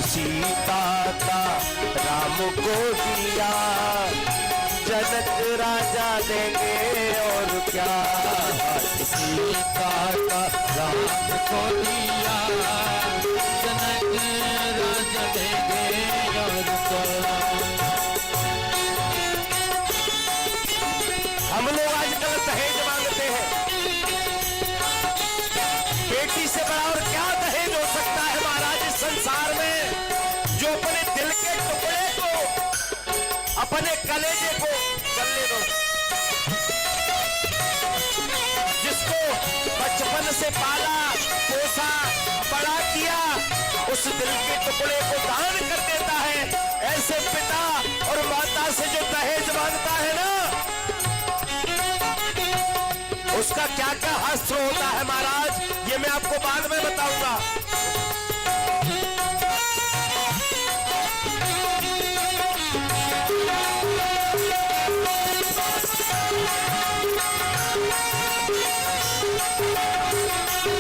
सीता का राम को दिया, जनक राजा देंगे और क्या। सीता का राम को दिया, जनक राजा देंगे और क्या। हम लोग आजकल दहेज मांगते हैं, बेटी से बड़ा और क्या दहेज हो सकता है महाराज इस संसार में, जो अपने दिल के टुकड़े को, अपने कलेजे को चलने दो, जिसको बचपन से पाला पोसा बड़ा किया, उस दिल के टुकड़े को दान कर देता है। ऐसे पिता और माता से जो दहेज मांगता है ना, उसका क्या क्या हश्र होता है महाराज, ये मैं आपको बाद में बताऊंगा।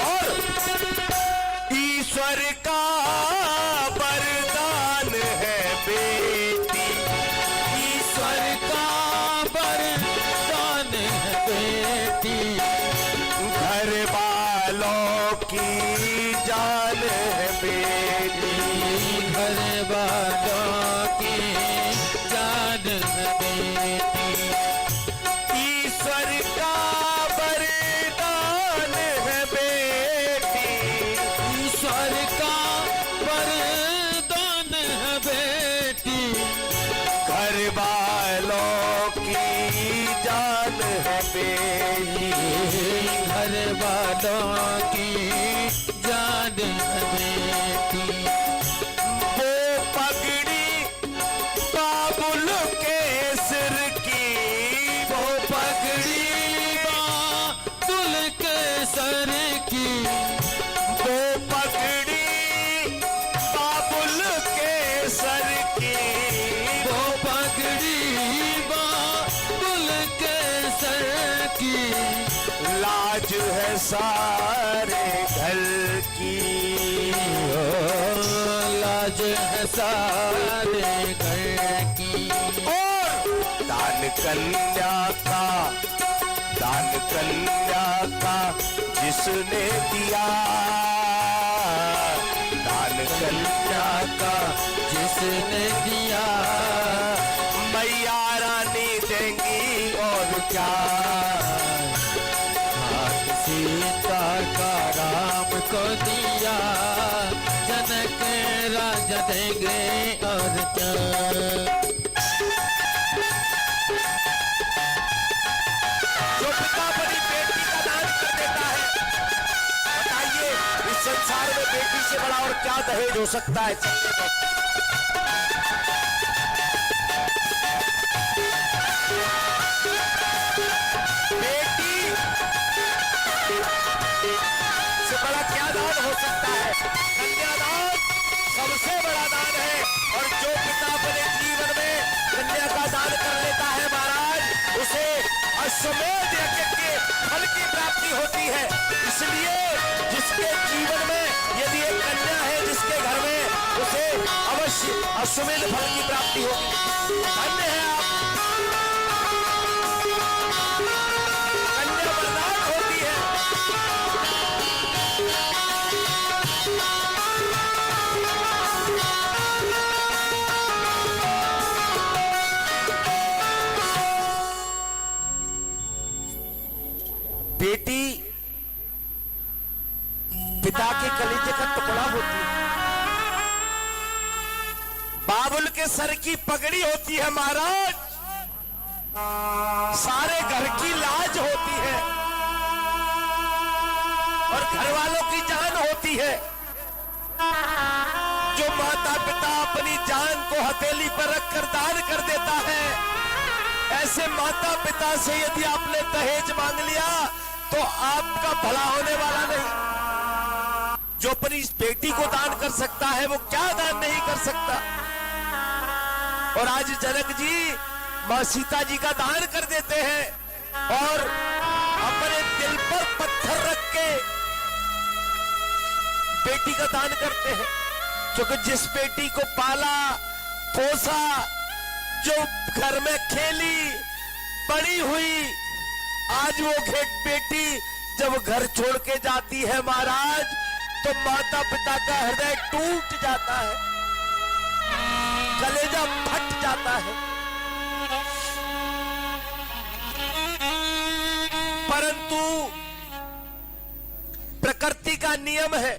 और ईश्वर का वरदान है बेटी, ईश्वर का वरदान है बेटी, घर वालों की जान है बेटी, घर वालों की जान है बेटी। ईश्वर का वरदान है बेटी, ईश्वर का वरदान है बेटी, घर वालों की जान है बेटी, घर वालों की जान है बेटी। वो पगड़ी बाबुल के सिर की, वो पगड़ी बाबुल के सर की, वो पगड़ी बाबुल के सर की, वो पगड़ी बाबुल के सर की, लाज है सारे घर की, लाज है सारे घर की। और दान कन्या का, दान कन्या का जिसने दिया, दान कन्या का जिसने दिया, मैया रानी देंगी और क्या। सीता का राम को दिया, जनक राजा देंगे और क्या। जो पिता अपनी बेटी का दान कर देता है, बताइए इस संसार में बेटी से बड़ा और क्या दहेज हो सकता है। बेटी से बड़ा क्या दान हो सकता है। कन्यादान सबसे बड़ा दान है, और जो पिता अपने जीवन में कन्या का दान कर लेता है महाराज, उसे अश्वमेध यज्ञ के फल की प्राप्ति होती है। इसलिए जिसके जीवन में यदि एक कन्या है जिसके घर में, उसे अवश्य अश्वमेध फल की प्राप्ति होगी। धन्य है आप, कन्या वरदान होती है। बेटी पिता के कलेजे का टुकड़ा होती है, बाबुल के सर की पगड़ी होती है महाराज, सारे घर की लाज होती है, और घर वालों की जान होती है। जो माता पिता अपनी जान को हथेली पर रखकर दान कर देता है, ऐसे माता पिता से यदि आपने दहेज मांग लिया तो आपका भला होने वाला नहीं। जो अपनी इस बेटी को दान कर सकता है वो क्या दान नहीं कर सकता। और आज जनक जी मां सीता जी का दान कर देते हैं और अपने दिल पर पत्थर रख के बेटी का दान करते हैं। क्योंकि जिस बेटी को पाला पोसा, जो घर में खेली बड़ी हुई, आज वो बेटी जब घर छोड़ के जाती है महाराज, तो माता पिता का हृदय टूट जाता है, कलेजा फट जाता है। परंतु प्रकृति का नियम है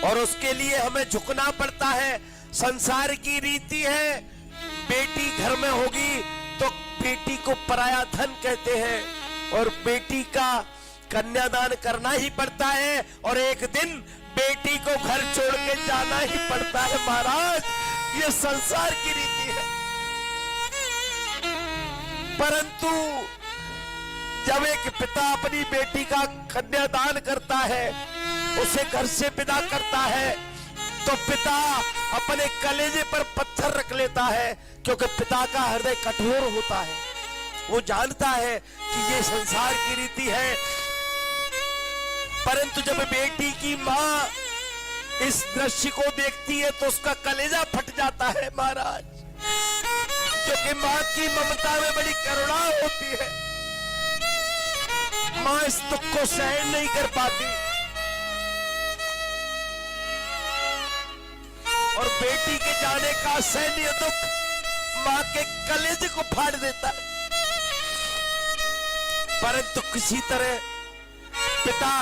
और उसके लिए हमें झुकना पड़ता है। संसार की रीति है, बेटी घर में होगी तो बेटी को पराया धन कहते हैं और बेटी का कन्यादान करना ही पड़ता है और एक दिन बेटी को घर छोड़ के जाना ही पड़ता है महाराज, ये संसार की रीति है। परंतु जब एक पिता अपनी बेटी का कन्यादान करता है, उसे घर से विदा करता है, तो पिता अपने कलेजे पर पत्थर रख लेता है, क्योंकि पिता का हृदय कठोर होता है। वो जानता है कि ये संसार की रीति है। परंतु जब बेटी की मां इस दृश्य को देखती है तो उसका कलेजा फट जाता है महाराज, क्योंकि मां की ममता में बड़ी करुणा होती है। मां इस दुख को सहन नहीं कर पाती और बेटी के जाने का सैन्य दुख मां के कलेजे को फाड़ देता है। परंतु किसी तरह पिता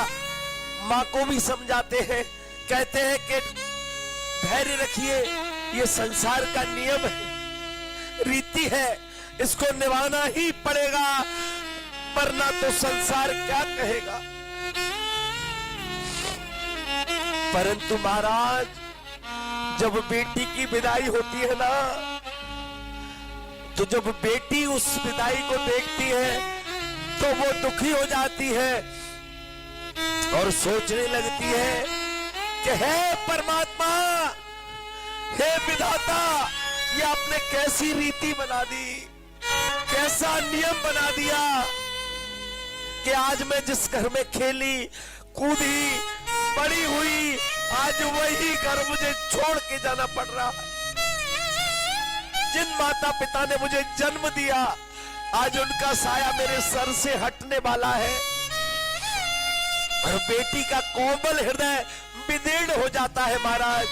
मां को भी समझाते हैं, कहते हैं कि धैर्य रखिए, ये संसार का नियम है, रीति है, इसको निभाना ही पड़ेगा, वरना तो संसार क्या कहेगा। परंतु महाराज जब बेटी की विदाई होती है ना, तो जब बेटी उस विदाई को देखती है तो वो दुखी हो जाती है और सोचने लगती है कि हे परमात्मा, हे विधाता, ये आपने कैसी रीति बना दी, कैसा नियम बना दिया कि आज मैं जिस घर में खेली कूदी बड़ी हुई, आज वही घर मुझे छोड़ के जाना पड़ रहा है। जिन माता पिता ने मुझे जन्म दिया, आज उनका साया मेरे सर से हटने वाला है और बेटी का कोमल हृदय विदीर्ण हो जाता है महाराज।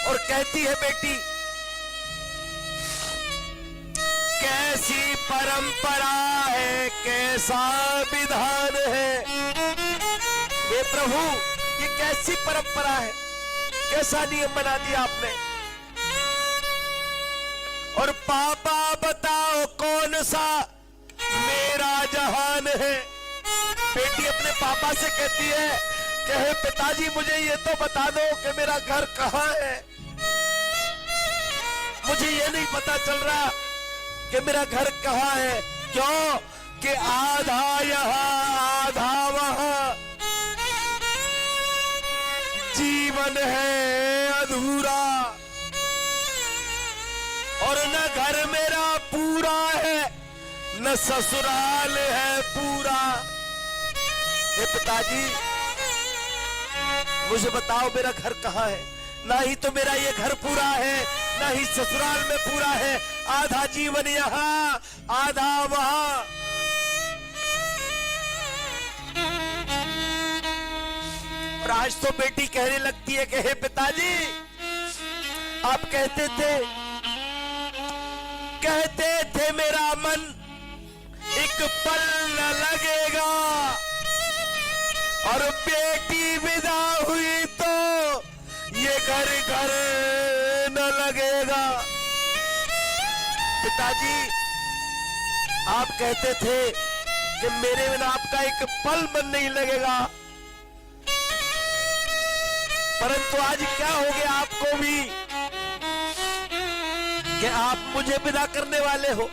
और कहती है बेटी, कैसी परंपरा है, कैसा विधान है, हे प्रभु ये कैसी परंपरा है, कैसा नियम बना दिया आपने। और पापा बताओ कौन सा मेरा जहान है। बेटी अपने पापा से कहती है कि हे पिताजी, मुझे ये तो बता दो कि मेरा घर कहाँ है, मुझे ये नहीं पता चल रहा कि मेरा घर कहाँ है। क्यों कि आधा यहाँ आधा वहां, जीवन है अधूरा और न घर मेरा पूरा है न ससुराल है पूरा। हे पिताजी मुझे बताओ मेरा घर कहाँ है, ना ही तो मेरा ये घर पूरा है ना ही ससुराल में पूरा है, आधा जीवन यहाँ आधा वहां। और आज तो बेटी कहने लगती है कि हे पिताजी, आप कहते थे मेरा मन एक पल न लगेगा और बेटी विदा हुई तो ये घर घर न लगेगा। पिताजी आप कहते थे कि मेरे बिना आपका एक पल मन नहीं लगेगा, परंतु आज क्या हो गया आपको भी कि आप मुझे विदा करने वाले हो।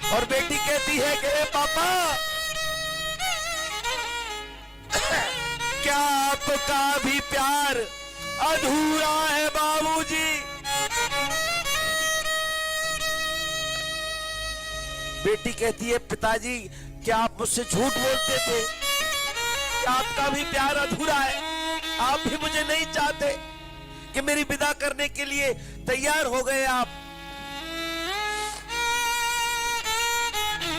और बेटी कहती है कि हे पापा, क्या आपका भी प्यार अधूरा है बाबूजी। बेटी कहती है पिताजी, क्या आप मुझसे झूठ बोलते थे, आपका भी प्यार अधूरा है, आप भी मुझे नहीं चाहते कि मेरी विदा करने के लिए तैयार हो गए आप।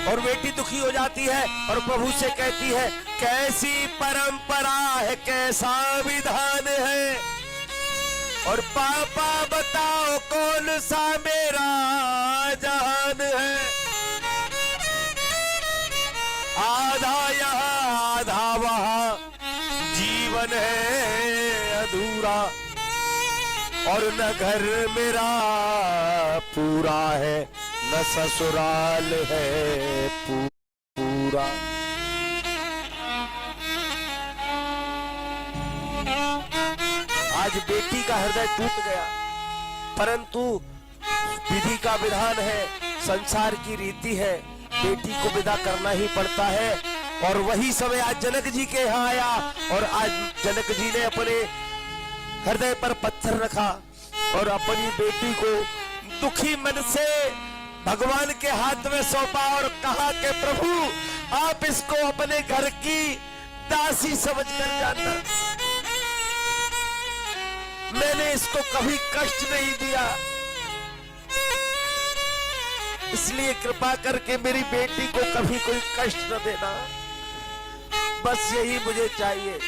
और बेटी दुखी हो जाती है और प्रभु से कहती है, कैसी परंपरा है, कैसा विधान है, और पापा बताओ कौन सा मेरा जहान है। आधा यहाँ आधा वहाँ जीवन है अधूरा, और न घर मेरा पूरा है, न ससुराल है पूरा। आज बेटी का हृदय टूट गया, परंतु विधि का विधान है, संसार की रीति है, बेटी को विदा करना ही पड़ता है। और वही समय आज जनक जी के यहाँ आया, और आज जनक जी ने अपने हृदय पर पत्थर रखा और अपनी बेटी को दुखी मन से भगवान के हाथ में सौंपा और कहा कि प्रभु आप इसको अपने घर की दासी समझकर जाना, मैंने इसको कभी कष्ट नहीं दिया, इसलिए कृपा करके मेरी बेटी को कभी कोई कष्ट न देना, बस यही मुझे चाहिए।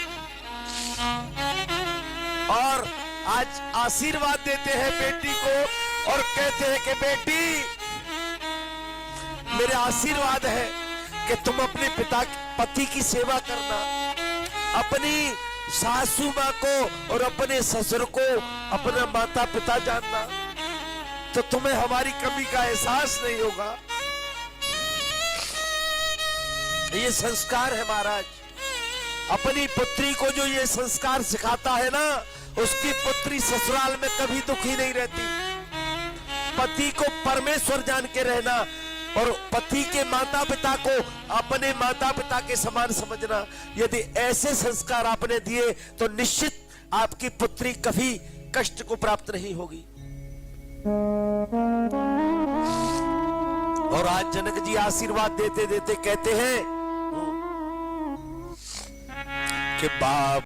और आज आशीर्वाद देते हैं बेटी को और कहते हैं कि बेटी मेरा आशीर्वाद है कि तुम अपने पति की सेवा करना, अपनी सासू माँ को और अपने ससुर को अपना माता पिता जानना, तो तुम्हें हमारी कमी का एहसास नहीं होगा। ये संस्कार है महाराज, अपनी पुत्री को जो ये संस्कार सिखाता है ना, उसकी पुत्री ससुराल में कभी दुखी नहीं रहती। पति को परमेश्वर जान के रहना और पति के माता पिता को अपने माता पिता के समान समझना, यदि ऐसे संस्कार आपने दिए तो निश्चित आपकी पुत्री कभी कष्ट को प्राप्त नहीं होगी। और आज जनक जी आशीर्वाद देते देते कहते हैं कि बाप